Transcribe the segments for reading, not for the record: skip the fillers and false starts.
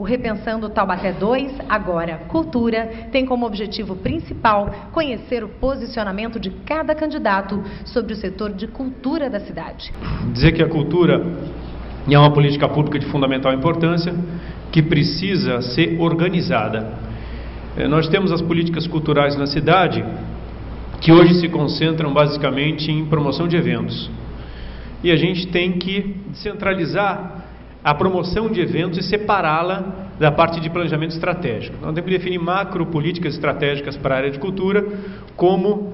Repensando Taubaté 2, agora Cultura, tem como objetivo principal conhecer o posicionamento de cada candidato sobre o setor de cultura da cidade. Dizer que a cultura é uma política pública de fundamental importância que precisa ser organizada. Nós temos as políticas culturais na cidade que hoje se concentram basicamente em promoção de eventos. E a gente tem que descentralizar a promoção de eventos e separá-la da parte de planejamento estratégico. Nós temos que definir macro políticas estratégicas para a área de cultura como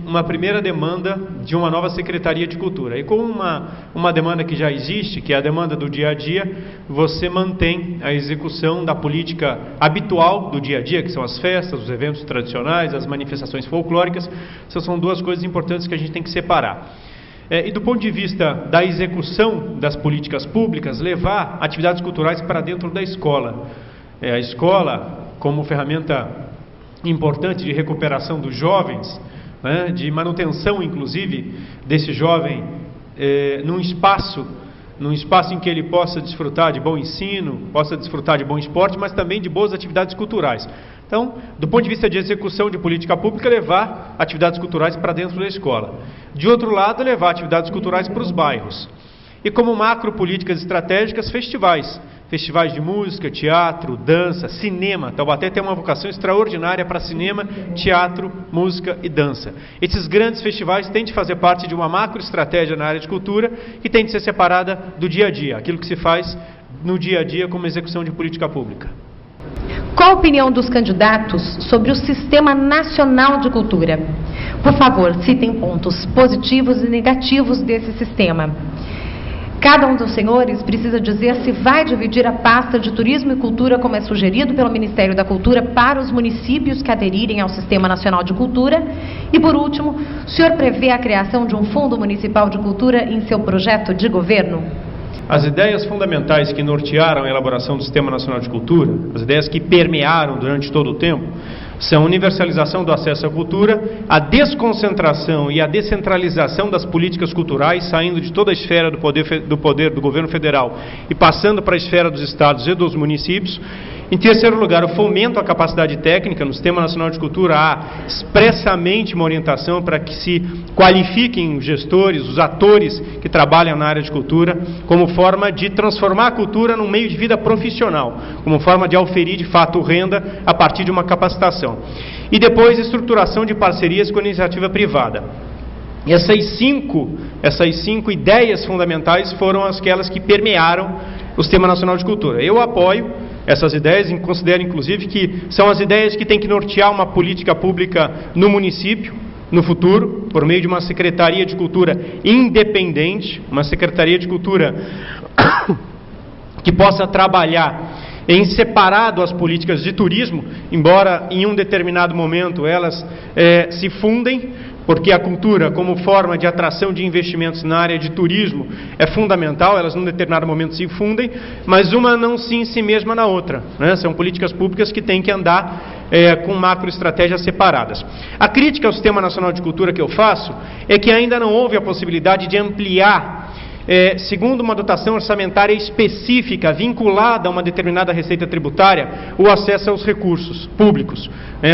uma primeira demanda de uma nova Secretaria de Cultura. E como uma demanda que já existe, que é a demanda do dia a dia, você mantém a execução da política habitual do dia a dia, que são as festas, os eventos tradicionais, as manifestações folclóricas. Essas são duas coisas importantes que a gente tem que separar. E do ponto de vista da execução das políticas públicas, levar atividades culturais para dentro da escola. A escola, como ferramenta importante de recuperação dos jovens, né, de manutenção, inclusive, desse jovem num espaço em que ele possa desfrutar de bom ensino, possa desfrutar de bom esporte, mas também de boas atividades culturais. Então, do ponto de vista de execução de política pública, levar atividades culturais para dentro da escola. De outro lado, levar atividades culturais para os bairros. E como macro políticas estratégicas, festivais. Festivais de música, teatro, dança, cinema. Taubaté tem uma vocação extraordinária para cinema, teatro, música e dança. Esses grandes festivais têm de fazer parte de uma macro estratégia na área de cultura que tem de ser separada do dia a dia, aquilo que se faz no dia a dia como execução de política pública. Qual a opinião dos candidatos sobre o Sistema Nacional de Cultura? Por favor, citem pontos positivos e negativos desse sistema. Cada um dos senhores precisa dizer se vai dividir a pasta de turismo e cultura, como é sugerido pelo Ministério da Cultura, para os municípios que aderirem ao Sistema Nacional de Cultura. E, por último, o senhor prevê a criação de um Fundo Municipal de Cultura em seu projeto de governo? As ideias fundamentais que nortearam a elaboração do Sistema Nacional de Cultura, as ideias que permearam durante todo o tempo, são a universalização do acesso à cultura, a desconcentração e a descentralização das políticas culturais, saindo de toda a esfera do poder do governo federal e passando para a esfera dos estados e dos municípios. Em terceiro lugar, o fomento à capacidade técnica. No Sistema Nacional de Cultura há expressamente uma orientação para que se qualifiquem os gestores, os atores que trabalham na área de cultura, como forma de transformar a cultura num meio de vida profissional, como forma de auferir de fato renda a partir de uma capacitação. E depois, estruturação de parcerias com a iniciativa privada. E essas cinco ideias fundamentais foram aquelas que permearam o Sistema Nacional de Cultura. Eu apoio essas ideias, considero inclusive que são as ideias que têm que nortear uma política pública no município, no futuro, por meio de uma Secretaria de Cultura independente, uma Secretaria de Cultura que possa trabalhar em separado as políticas de turismo, embora em um determinado momento elas se fundem, porque a cultura, como forma de atração de investimentos na área de turismo, é fundamental, elas num determinado momento se fundem, mas uma não se em si mesma na outra, né? São políticas públicas que têm que andar com macroestratégias separadas. A crítica ao Sistema Nacional de Cultura que eu faço é que ainda não houve a possibilidade de ampliar, segundo uma dotação orçamentária específica, vinculada a uma determinada receita tributária, o acesso aos recursos públicos.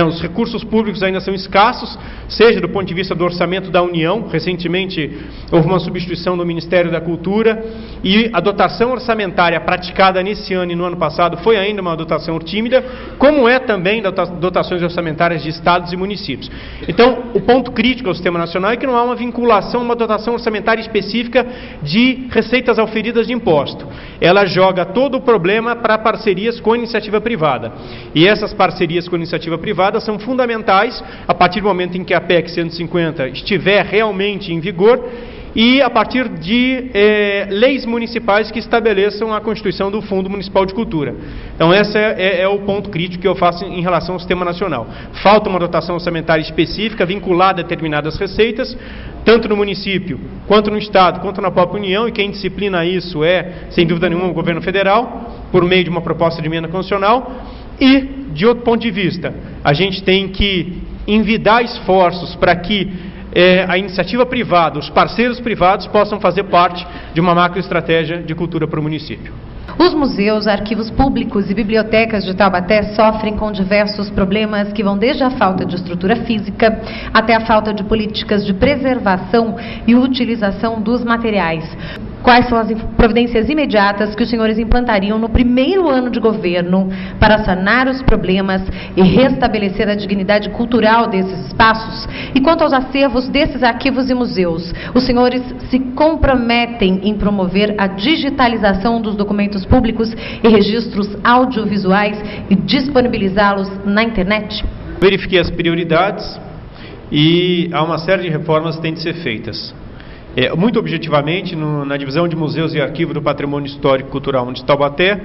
Os recursos públicos ainda são escassos, seja do ponto de vista do orçamento da União. Recentemente houve uma substituição do Ministério da Cultura e a dotação orçamentária praticada nesse ano e no ano passado foi ainda uma dotação tímida, como é também dotações orçamentárias de estados e municípios. Então, o ponto crítico ao Sistema Nacional é que não há uma vinculação, uma dotação orçamentária específica de receitas auferidas de imposto. Ela joga todo o problema para parcerias com a iniciativa privada. E essas parcerias com a iniciativa privada são fundamentais a partir do momento em que a PEC 150 estiver realmente em vigor e a partir de leis municipais que estabeleçam a constituição do Fundo Municipal de Cultura. Então esse é o ponto crítico que eu faço em relação ao Sistema Nacional. Falta uma dotação orçamentária específica vinculada a determinadas receitas, tanto no município, quanto no Estado, quanto na própria União, e quem disciplina isso é, sem dúvida nenhuma, o governo federal, por meio de uma proposta de emenda constitucional. E, de outro ponto de vista, a gente tem que envidar esforços para que a iniciativa privada, os parceiros privados possam fazer parte de uma macroestratégia de cultura para o município. Os museus, arquivos públicos e bibliotecas de Taubaté sofrem com diversos problemas que vão desde a falta de estrutura física até a falta de políticas de preservação e utilização dos materiais. Quais são as providências imediatas que os senhores implantariam no primeiro ano de governo para sanar os problemas e restabelecer a dignidade cultural desses espaços? E quanto aos acervos desses arquivos e museus, os senhores se comprometem em promover a digitalização dos documentos públicos e registros audiovisuais e disponibilizá-los na internet? Verifiquei as prioridades e há uma série de reformas que têm de ser feitas. Muito objetivamente, na divisão de museus e arquivo do patrimônio histórico e cultural de Taubaté,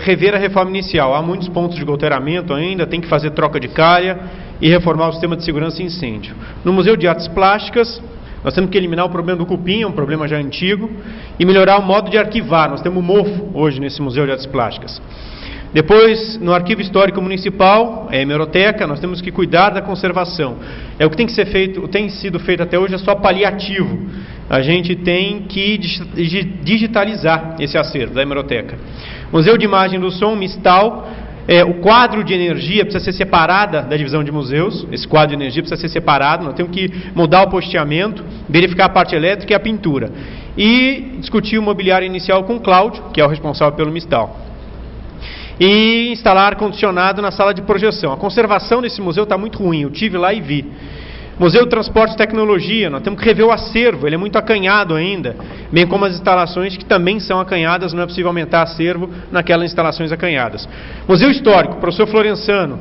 rever a reforma inicial. Há muitos pontos de goteiramento ainda, tem que fazer troca de calha e reformar o sistema de segurança e incêndio. No Museu de Artes Plásticas, nós temos que eliminar o problema do cupim, é um problema já antigo, e melhorar o modo de arquivar. Nós temos mofo hoje nesse Museu de Artes Plásticas. Depois, no Arquivo Histórico Municipal, hemeroteca, nós temos que cuidar da conservação. O que tem que ser feito, tem sido feito até hoje é só paliativo. A gente tem que digitalizar esse acervo da hemeroteca. Museu de Imagem do Som, Mistal, o quadro de energia precisa ser separada da divisão de museus. Esse quadro de energia precisa ser separado. Nós temos que mudar o posteamento, verificar a parte elétrica e a pintura. E discutir o mobiliário inicial com o Cláudio, que é o responsável pelo Mistal. E instalar ar-condicionado na sala de projeção. A conservação desse museu está muito ruim, eu tive lá e vi. Museu de Transporte e Tecnologia, nós temos que rever o acervo, ele é muito acanhado ainda, bem como as instalações que também são acanhadas, não é possível aumentar acervo naquelas instalações acanhadas. Museu Histórico, professor Florensano,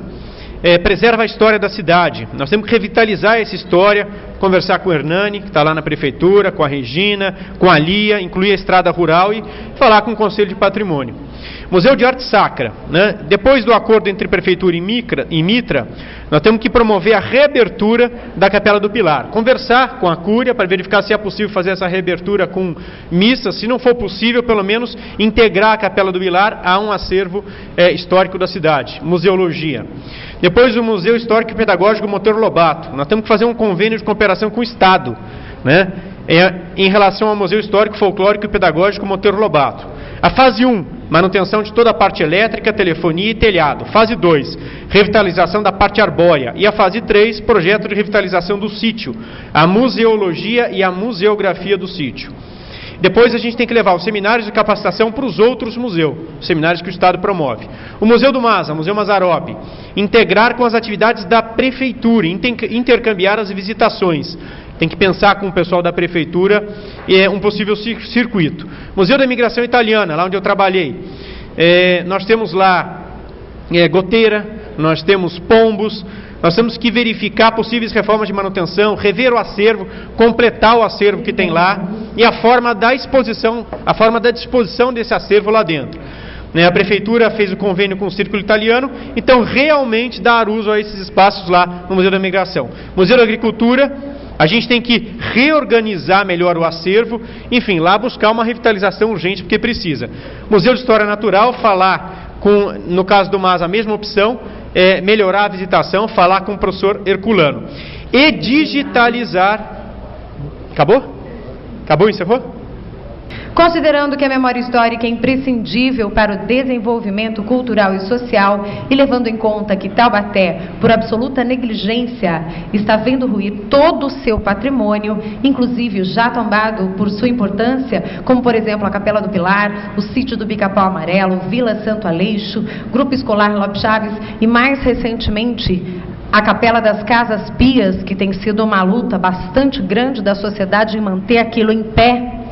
preserva a história da cidade. Nós temos que revitalizar essa história, conversar com o Hernani, que está lá na prefeitura, com a Regina, com a Lia, incluir a estrada rural e falar com o Conselho de Patrimônio. Museu de Arte Sacra, né? Depois do acordo entre Prefeitura e Mitra, nós temos que promover a reabertura da Capela do Pilar. Conversar com a Cúria para verificar se é possível fazer essa reabertura com missa, se não for possível, pelo menos integrar a Capela do Pilar a um acervo histórico da cidade. Museologia. Depois o Museu Histórico e Pedagógico Monteiro Lobato. Nós temos que fazer um convênio de cooperação com o Estado, né? Em relação ao Museu Histórico, Folclórico e Pedagógico Monteiro Lobato. A fase 1, manutenção de toda a parte elétrica, telefonia e telhado. Fase 2, revitalização da parte arbórea. E a fase 3, projeto de revitalização do sítio, a museologia e a museografia do sítio. Depois a gente tem que levar os seminários de capacitação para os outros museus, seminários que o Estado promove. O Museu do Masa, Museu Mazzaropi, integrar com as atividades da Prefeitura, intercambiar as visitações. Tem que pensar com o pessoal da Prefeitura um possível circuito. Museu da Imigração Italiana, lá onde eu trabalhei. Nós temos lá goteira, nós temos pombos, nós temos que verificar possíveis reformas de manutenção, rever o acervo, completar o acervo que tem lá e a forma da exposição, a forma da disposição desse acervo lá dentro. A Prefeitura fez o convênio com o Círculo Italiano, então realmente dar uso a esses espaços lá no Museu da Imigração. Museu da Agricultura, a gente tem que reorganizar melhor o acervo, enfim, lá buscar uma revitalização urgente, porque precisa. Museu de História Natural, falar com, no caso do MAS, a mesma opção, melhorar a visitação, falar com o professor Herculano. E digitalizar... Acabou? Acabou? Encerrou? Considerando que a memória histórica é imprescindível para o desenvolvimento cultural e social e levando em conta que Taubaté, por absoluta negligência, está vendo ruir todo o seu patrimônio, inclusive já tombado por sua importância, como por exemplo a Capela do Pilar, o Sítio do Pica-Pau Amarelo, Vila Santo Aleixo, Grupo Escolar Lopes Chaves e mais recentemente a Capela das Casas Pias, que tem sido uma luta bastante grande da sociedade em manter aquilo em pé.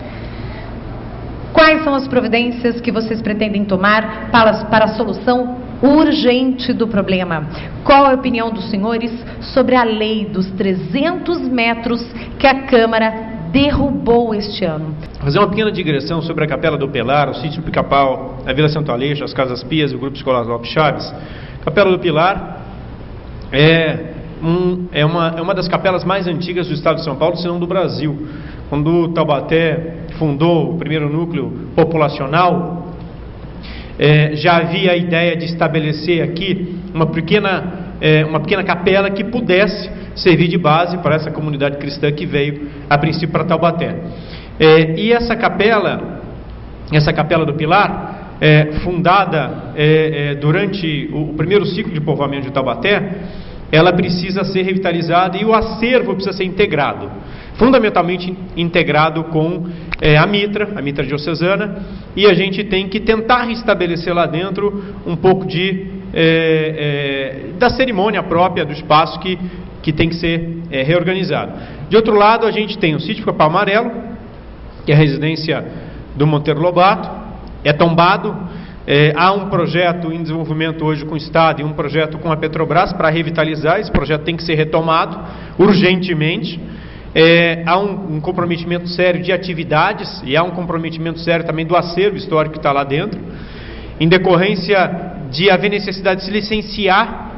Quais são as providências que vocês pretendem tomar para a solução urgente do problema? Qual a opinião dos senhores sobre a lei dos 300 metros que a Câmara derrubou este ano? Vou fazer uma pequena digressão sobre a Capela do Pilar, o Sítio do Pica-Pau, a Vila Santo Aleixo, as Casas Pias e o Grupo Escolar Lopes Chaves. Capela do Pilar é uma das capelas mais antigas do estado de São Paulo, se não do Brasil. Quando Taubaté fundou o primeiro núcleo populacional, já havia a ideia de estabelecer aqui uma pequena capela que pudesse servir de base para essa comunidade cristã que veio a princípio para Taubaté. E essa capela, essa Capela do Pilar, fundada durante o primeiro ciclo de povoamento de Taubaté, ela precisa ser revitalizada e o acervo precisa ser integrado, fundamentalmente integrado com a mitra diocesana, e a gente tem que tentar restabelecer lá dentro um pouco da cerimônia própria do espaço que tem que ser reorganizado. De outro lado, a gente tem o sítio Capão Amarelo, que é a residência do Monteiro Lobato, é tombado. Há um projeto em desenvolvimento hoje com o Estado e um projeto com a Petrobras para revitalizar. Esse projeto tem que ser retomado urgentemente. Há um comprometimento sério de atividades e há um comprometimento sério também do acervo histórico que está lá dentro, em decorrência de haver necessidade de se licenciar,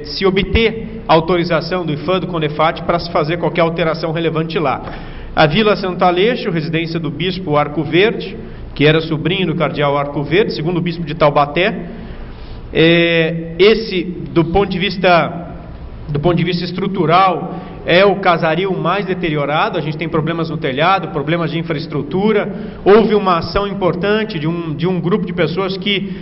se obter autorização do IFAM, do CONEFAT, para se fazer qualquer alteração relevante lá. A Vila Santo Aleixo, residência do bispo Arco Verde, que era sobrinho do cardeal Arco Verde, segundo o bispo de Taubaté. Esse, do ponto de vista estrutural, é o casario mais deteriorado. A gente tem problemas no telhado, problemas de infraestrutura. Houve uma ação importante de um grupo de pessoas que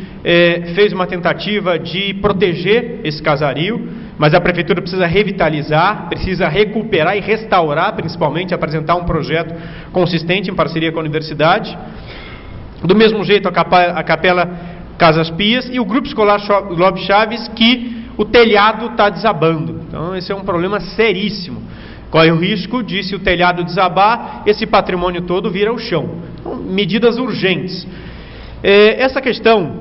fez uma tentativa de proteger esse casario, mas a prefeitura precisa revitalizar, precisa recuperar e restaurar, principalmente apresentar um projeto consistente em parceria com a universidade. Do mesmo jeito, a Capela Casas Pias e o Grupo Escolar Lobe Chaves, que o telhado está desabando. Então esse é um problema seríssimo. Corre o risco de, se o telhado desabar, esse patrimônio todo vir ao chão. Então, medidas urgentes. Essa questão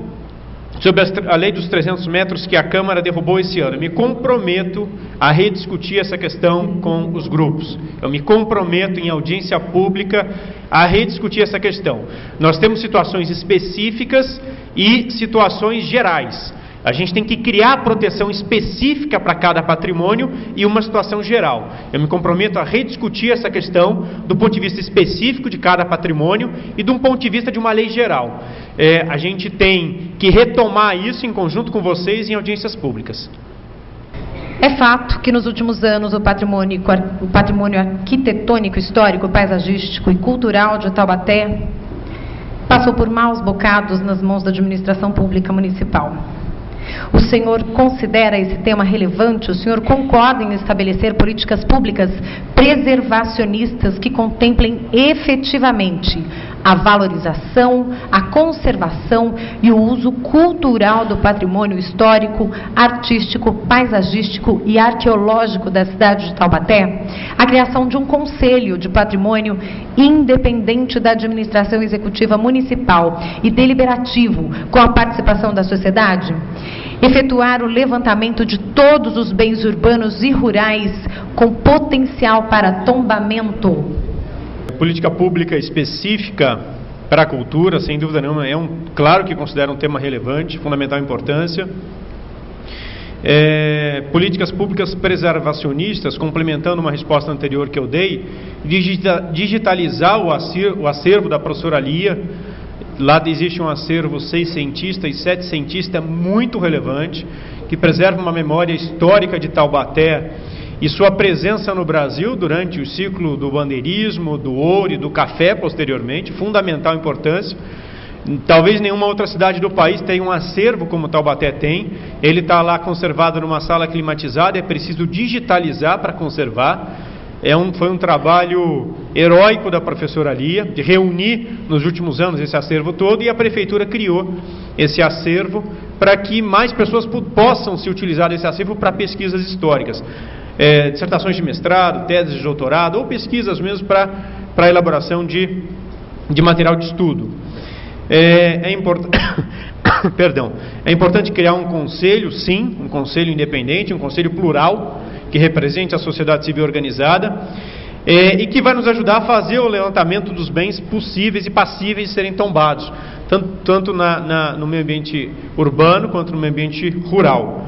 sobre a lei dos 300 metros que a Câmara derrubou esse ano, eu me comprometo a rediscutir essa questão com os grupos. Eu me comprometo em audiência pública a rediscutir essa questão. Nós temos situações específicas e situações gerais. A gente tem que criar proteção específica para cada patrimônio e uma situação geral. Eu me comprometo a rediscutir essa questão do ponto de vista específico de cada patrimônio e de um ponto de vista de uma lei geral. A gente tem que retomar isso em conjunto com vocês em audiências públicas. É fato que nos últimos anos o patrimônio arquitetônico, histórico, paisagístico e cultural de Taubaté passou por maus bocados nas mãos da administração pública municipal. O senhor considera esse tema relevante? O senhor concorda em estabelecer políticas públicas preservacionistas que contemplem efetivamente a valorização, a conservação e o uso cultural do patrimônio histórico, artístico, paisagístico e arqueológico da cidade de Taubaté? A criação de um conselho de patrimônio independente da administração executiva municipal e deliberativo, com a participação da sociedade? Efetuar o levantamento de todos os bens urbanos e rurais com potencial para tombamento. Política pública específica para a cultura, sem dúvida nenhuma, claro que considero um tema relevante, fundamental importância. Políticas públicas preservacionistas, complementando uma resposta anterior que eu dei, digitalizar o acervo da professora Lia. Lá existe um acervo seiscentista e setecentista muito relevante, que preserva uma memória histórica de Taubaté e sua presença no Brasil durante o ciclo do bandeirismo, do ouro e do café posteriormente, fundamental importância. Talvez nenhuma outra cidade do país tenha um acervo como Taubaté tem. Ele está lá conservado numa sala climatizada, é preciso digitalizar para conservar. Foi um trabalho heróico da professora Lia, de reunir nos últimos anos esse acervo todo, e a prefeitura criou esse acervo para que mais pessoas possam se utilizar desse acervo para pesquisas históricas. Dissertações de mestrado, teses de doutorado ou pesquisas mesmo para a elaboração de material de estudo. É importante criar um conselho, sim, um conselho independente, um conselho plural, que represente a sociedade civil organizada e que vai nos ajudar a fazer o levantamento dos bens possíveis e passíveis de serem tombados, tanto no meio ambiente urbano quanto no meio ambiente rural.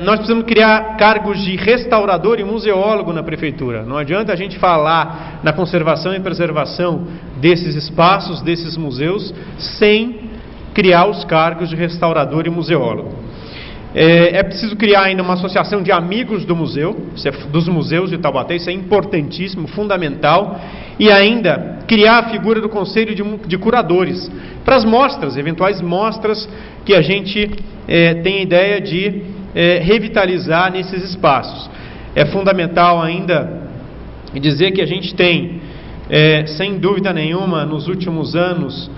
Nós precisamos criar cargos de restaurador e museólogo na prefeitura. Não adianta a gente falar na conservação e preservação desses espaços, desses museus, sem criar os cargos de restaurador e museólogo. É preciso criar ainda uma associação de amigos do museu, dos museus de Taubaté. Isso é importantíssimo, fundamental. e ainda criar a figura do Conselho de Curadores para as mostras, eventuais mostras que a gente tem a ideia de revitalizar nesses espaços. É fundamental ainda dizer que a gente tem, sem dúvida nenhuma, nos últimos anos,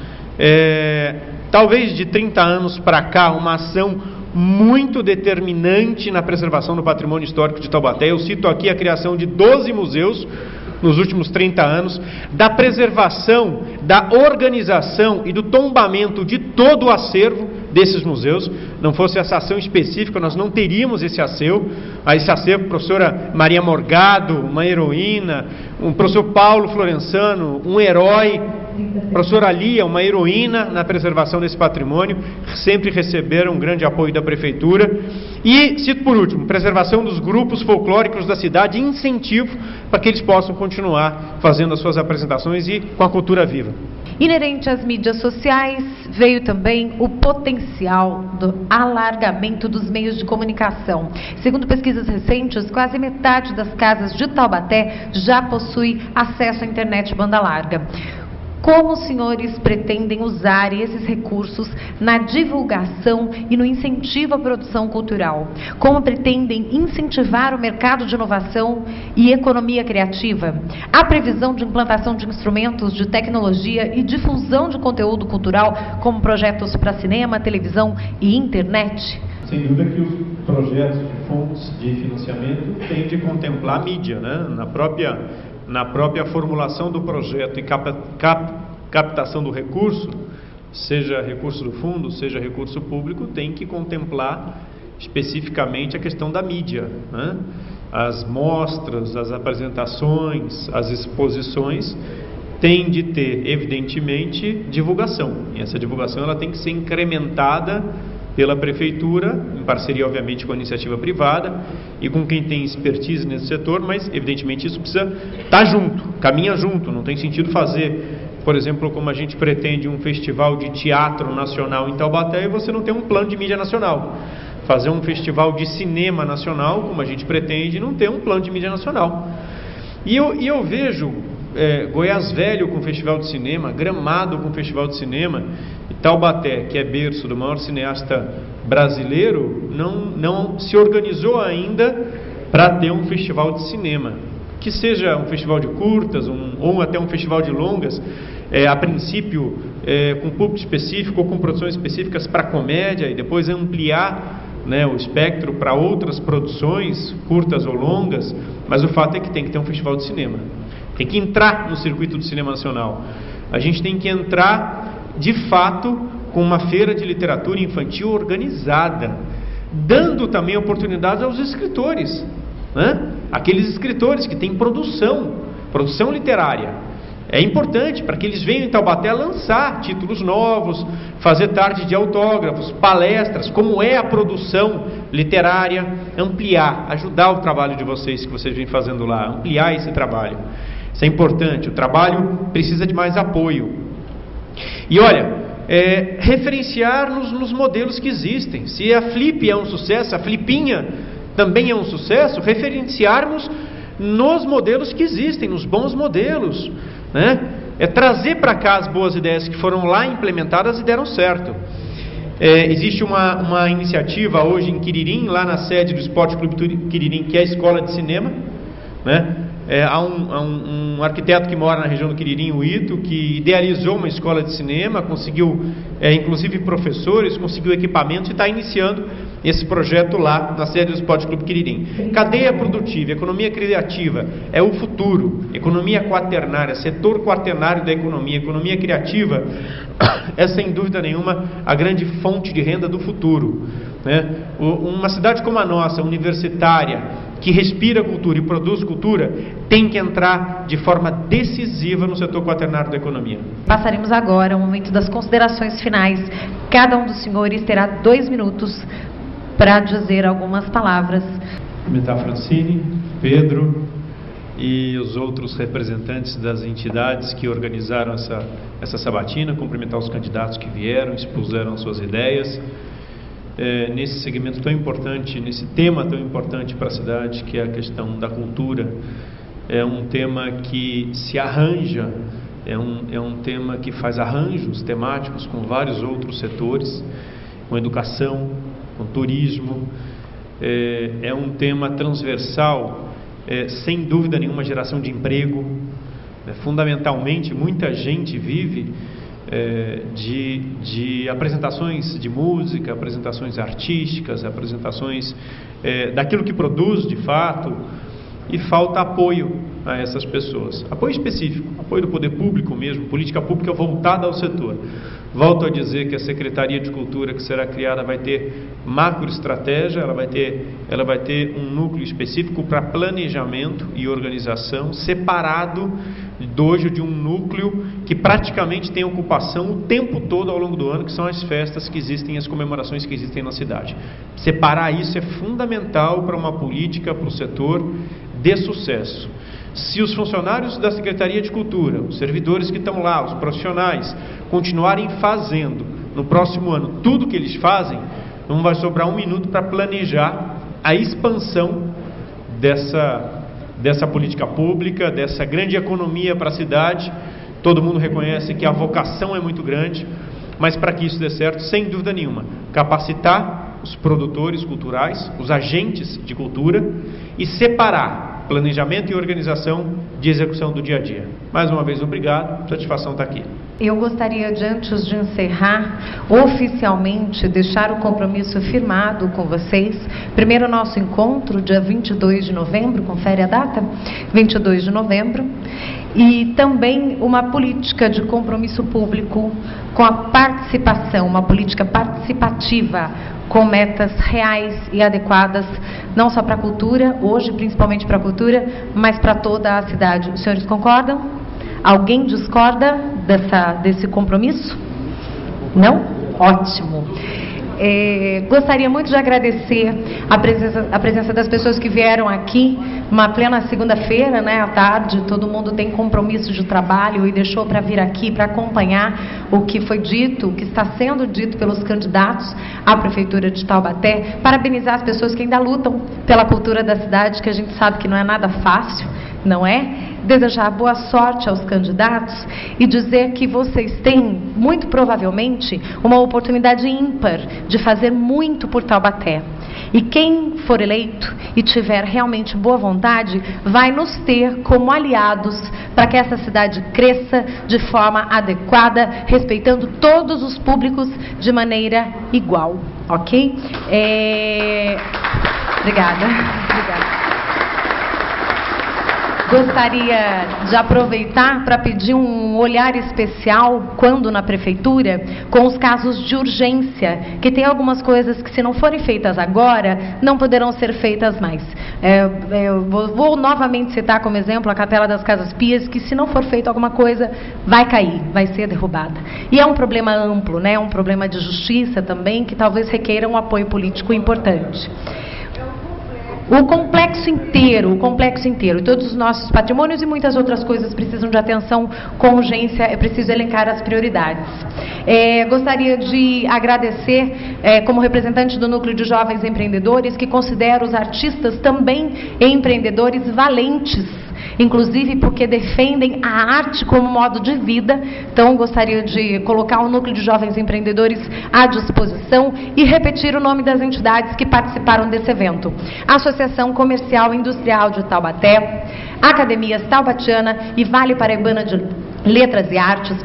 talvez de 30 anos para cá, uma ação muito determinante na preservação do patrimônio histórico de Taubaté. Eu cito aqui a criação de 12 museus nos últimos 30 anos, da preservação, da organização e do tombamento de todo o acervo desses museus. Não fosse essa ação específica, nós não teríamos esse acervo. Esse acervo, professora Maria Morgado, uma heroína, um professor Paulo Florensano, um herói, professora Lia, uma heroína na preservação desse patrimônio, sempre receberam um grande apoio da prefeitura. E, cito por último, preservação dos grupos folclóricos da cidade e incentivo para que eles possam continuar fazendo as suas apresentações e com a cultura viva. Inerente às mídias sociais, veio também o potencial do alargamento dos meios de comunicação. Segundo pesquisas recentes, quase metade das casas de Taubaté já possui acesso à internet banda larga. Como os senhores pretendem usar esses recursos na divulgação e no incentivo à produção cultural? Como pretendem incentivar o mercado de inovação e economia criativa? Há previsão de implantação de instrumentos de tecnologia e difusão de conteúdo cultural, como projetos para cinema, televisão e internet? Sem dúvida que os projetos de fontes de financiamento têm de contemplar a mídia, né? Na própria formulação do projeto e captação do recurso, seja recurso do fundo, seja recurso público, tem que contemplar especificamente a questão da mídia, né? As mostras, as apresentações, as exposições têm de ter, evidentemente, divulgação. E essa divulgação ela tem que ser incrementada pela prefeitura, em parceria, obviamente, com a iniciativa privada e com quem tem expertise nesse setor, mas, evidentemente, isso precisa estar junto, caminha junto. Não tem sentido fazer, por exemplo, como a gente pretende, um festival de teatro nacional em Taubaté e você não tem um plano de mídia nacional. Fazer um festival de cinema nacional, como a gente pretende, não ter um plano de mídia nacional. E eu vejo Goiás Velho com festival de cinema, Gramado com festival de cinema, e Taubaté, que é berço do maior cineasta brasileiro, não se organizou ainda para ter um festival de cinema, que seja um festival de curtas ou até um festival de longas, a princípio com público específico ou com produções específicas para comédia, e depois ampliar, né, o espectro para outras produções, curtas ou longas. Mas o fato é que tem que ter um festival de cinema, tem que entrar no circuito do cinema nacional. A gente tem que entrar, de fato, com uma feira de literatura infantil organizada, dando também oportunidades aos escritores, né? Aqueles escritores que têm produção literária. É importante para que eles venham em Taubaté lançar títulos novos, fazer tarde de autógrafos, palestras, como é a produção literária, ampliar, ajudar o trabalho de vocês que vocês vêm fazendo lá, ampliar esse trabalho. Isso é importante, o trabalho precisa de mais apoio. E olha, referenciar nos modelos que existem. Se a Flip é um sucesso, a Flipinha também é um sucesso, referenciarmos nos modelos que existem, nos bons modelos, né? Trazer para cá as boas ideias que foram lá implementadas e deram certo. Existe uma iniciativa hoje em Quiririm, lá na sede do Esporte Clube Quiririm, que é a escola de cinema, né? Há um arquiteto que mora na região do Quiririm, o Ito, que idealizou uma escola de cinema, conseguiu inclusive professores, conseguiu equipamentos e está iniciando esse projeto lá na sede do Esporte Clube Quiririm. Cadeia produtiva, economia criativa é o futuro. Economia quaternária, setor quaternário da economia criativa é sem dúvida nenhuma a grande fonte de renda do futuro, né? Uma cidade como a nossa, universitária, que respira cultura e produz cultura, tem que entrar de forma decisiva no setor quaternário da economia. Passaremos agora ao momento das considerações finais. Cada um dos senhores terá 2 minutos para dizer algumas palavras. Cumprimentar a Francine, Pedro e os outros representantes das entidades que organizaram essa sabatina, cumprimentar os candidatos que vieram, expuseram suas ideias. Nesse segmento tão importante, nesse tema tão importante para a cidade, que é a questão da cultura, é um tema que se arranja, é um tema que faz arranjos temáticos com vários outros setores, com educação, com turismo. É um tema transversal, sem dúvida nenhuma, geração de emprego. Fundamentalmente, muita gente vive de apresentações de música, apresentações artísticas, apresentações daquilo que produz de fato, e falta apoio a essas pessoas, apoio específico, apoio do poder público mesmo, política pública voltada ao setor. Volto a dizer que a Secretaria de Cultura que será criada vai ter macroestratégia, ela vai ter um núcleo específico para planejamento e organização, separado hoje de um núcleo que praticamente tem ocupação o tempo todo ao longo do ano, que são as festas que existem, as comemorações que existem na cidade. Separar isso é fundamental para uma política, para o setor de sucesso. Se os funcionários da Secretaria de Cultura, os servidores que estão lá, os profissionais, continuarem fazendo no próximo ano tudo que eles fazem, não vai sobrar um minuto para planejar a expansão dessa política pública, dessa grande economia para a cidade. Todo mundo reconhece que a vocação é muito grande, mas para que isso dê certo, sem dúvida nenhuma, capacitar os produtores culturais, os agentes de cultura, e separar planejamento e organização de execução do dia a dia. Mais uma vez, obrigado, satisfação está aqui. Eu gostaria de, antes de encerrar, oficialmente deixar o compromisso firmado com vocês. Primeiro, nosso encontro, dia 22 de novembro, confere a data? 22 de novembro. E também uma política de compromisso público com a participação, uma política participativa, com metas reais e adequadas, não só para a cultura, hoje principalmente para a cultura, mas para toda a cidade. Os senhores concordam? Alguém discorda desse compromisso? Não? Ótimo. Gostaria muito de agradecer a presença das pessoas que vieram aqui, uma plena segunda-feira, né, à tarde. Todo mundo tem compromisso de trabalho e deixou para vir aqui para acompanhar o que foi dito, o que está sendo dito pelos candidatos à Prefeitura de Taubaté. Parabenizar as pessoas que ainda lutam pela cultura da cidade, que a gente sabe que não é nada fácil, não é? Desejar boa sorte aos candidatos e dizer que vocês têm, muito provavelmente, uma oportunidade ímpar de fazer muito por Taubaté. E quem for eleito e tiver realmente boa vontade, vai nos ter como aliados para que essa cidade cresça de forma adequada, respeitando todos os públicos de maneira igual, ok? Obrigada. Gostaria de aproveitar para pedir um olhar especial, quando na Prefeitura, com os casos de urgência, que tem algumas coisas que, se não forem feitas agora, não poderão ser feitas mais. Vou novamente citar como exemplo a Capela das Casas Pias, que, se não for feita alguma coisa, vai cair, vai ser derrubada. E é um problema amplo, né? É um problema de justiça também, que talvez requeira um apoio político importante. O complexo inteiro, todos os nossos patrimônios e muitas outras coisas precisam de atenção com urgência, é preciso elencar as prioridades. Gostaria de agradecer, como representante do Núcleo de Jovens Empreendedores, que considera os artistas também empreendedores valentes, inclusive porque defendem a arte como modo de vida. Então, gostaria de colocar o Núcleo de Jovens Empreendedores à disposição e repetir o nome das entidades que participaram desse evento: Associação Comercial e Industrial de Taubaté, Academias Taubatiana e Vale Paraibana de Letras e Artes,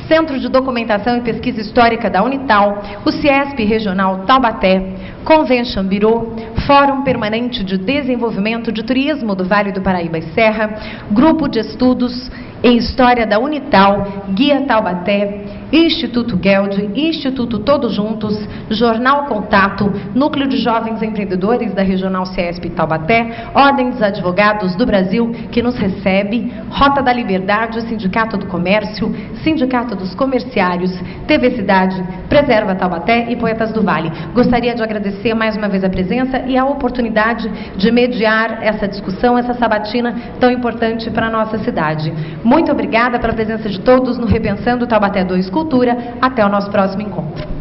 Centro de Documentação e Pesquisa Histórica da Unital, o CIESP Regional Taubaté, Convention Bureau, Fórum Permanente de Desenvolvimento de Turismo do Vale do Paraíba e Serra, Grupo de Estudos em História da Unital, Guia Taubaté, Instituto Geld, Instituto Todos Juntos, Jornal Contato, Núcleo de Jovens Empreendedores da Regional CIESP Taubaté, Ordem dos Advogados do Brasil, que nos recebe, Rota da Liberdade, Sindicato do Comércio, Sindicato dos Comerciários, TV Cidade, Preserva Taubaté e Poetas do Vale. Gostaria de agradecer mais uma vez a presença e a oportunidade de mediar essa discussão, essa sabatina tão importante para a nossa cidade. Muito obrigada pela presença de todos no Repensando Taubaté 2 Cultura. Até o nosso próximo encontro.